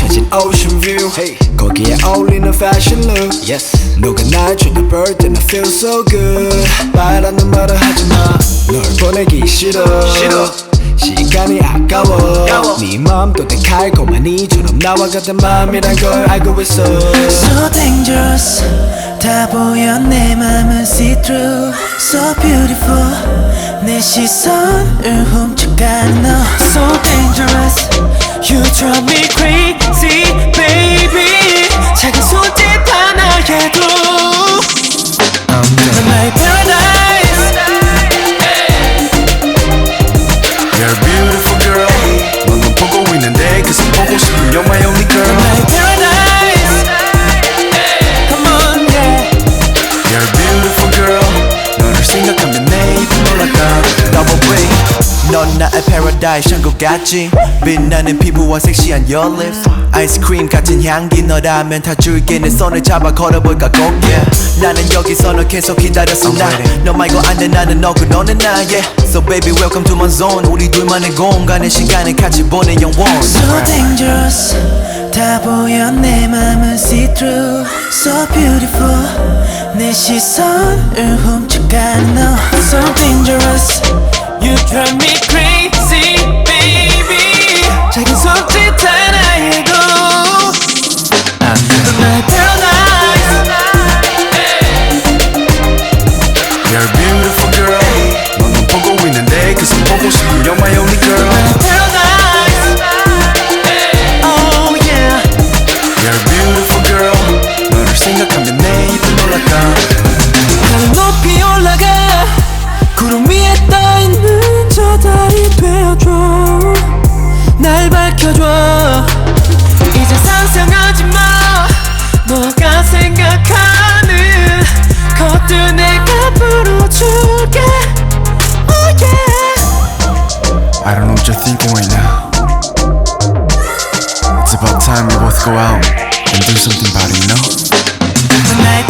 펼쳐진 ocean view 거기에 어울리는 fashion look 누가 날 주는 bird and I feel so good 바라는 말을 하지마 널 보내기 싫어 시간이 아까워 네 맘도 내 달콤한 이처럼 나와 같은 맘이란 걸 알고 있어 So dangerous 다 보여 내 맘은 see through So beautiful 내 시선을 훔쳐가는 너 So dangerous You drive me crazy baby 작은 손짓 하나에도 넌 나의 paradise You're a beautiful girl 넌 보고 있는데 계속 보고 싶은 You're my only girl 넌 나의 paradise Come on yeah You're a beautiful girl 너를 생각하면 내 입이 놀랄까 Double break 넌 나의 paradise 천국 같지 빛나는 피부와 섹시한 your lips 아이스크림 같은 향기 너라면 다 줄게 내 손을 잡아 걸어볼까 꼭 yeah 나는 여기서 너 계속 기다렸어 너 말고 안 돼 나는 너고 너는 나 yeah So baby welcome to my zone 우리 둘만의 공간에 시간을 같이 보내 영원 So dangerous 다 보여 내 맘은 see through So beautiful 내 시선을 훔쳐가는 너 So dangerous You drive me crazy baby 작은 손짓 하나에도 넌 나의 paradise You're a beautiful girl 너는 보고 있는데 계속 보고 싶은 You're my only girl paradise Oh yeah You're a beautiful girl 너를 생각하면 내 입이 놀랄까 나는 높이 올라가 구름 위에 떠있는 저 달이 되어줘 날 밝혀줘 이제 상상하지 마 너가 생각하는 것들 내가 풀어줄게 Oh yeah I don't know what you're thinking right now It's about time we both go out and do something about it, you know? 넌 나의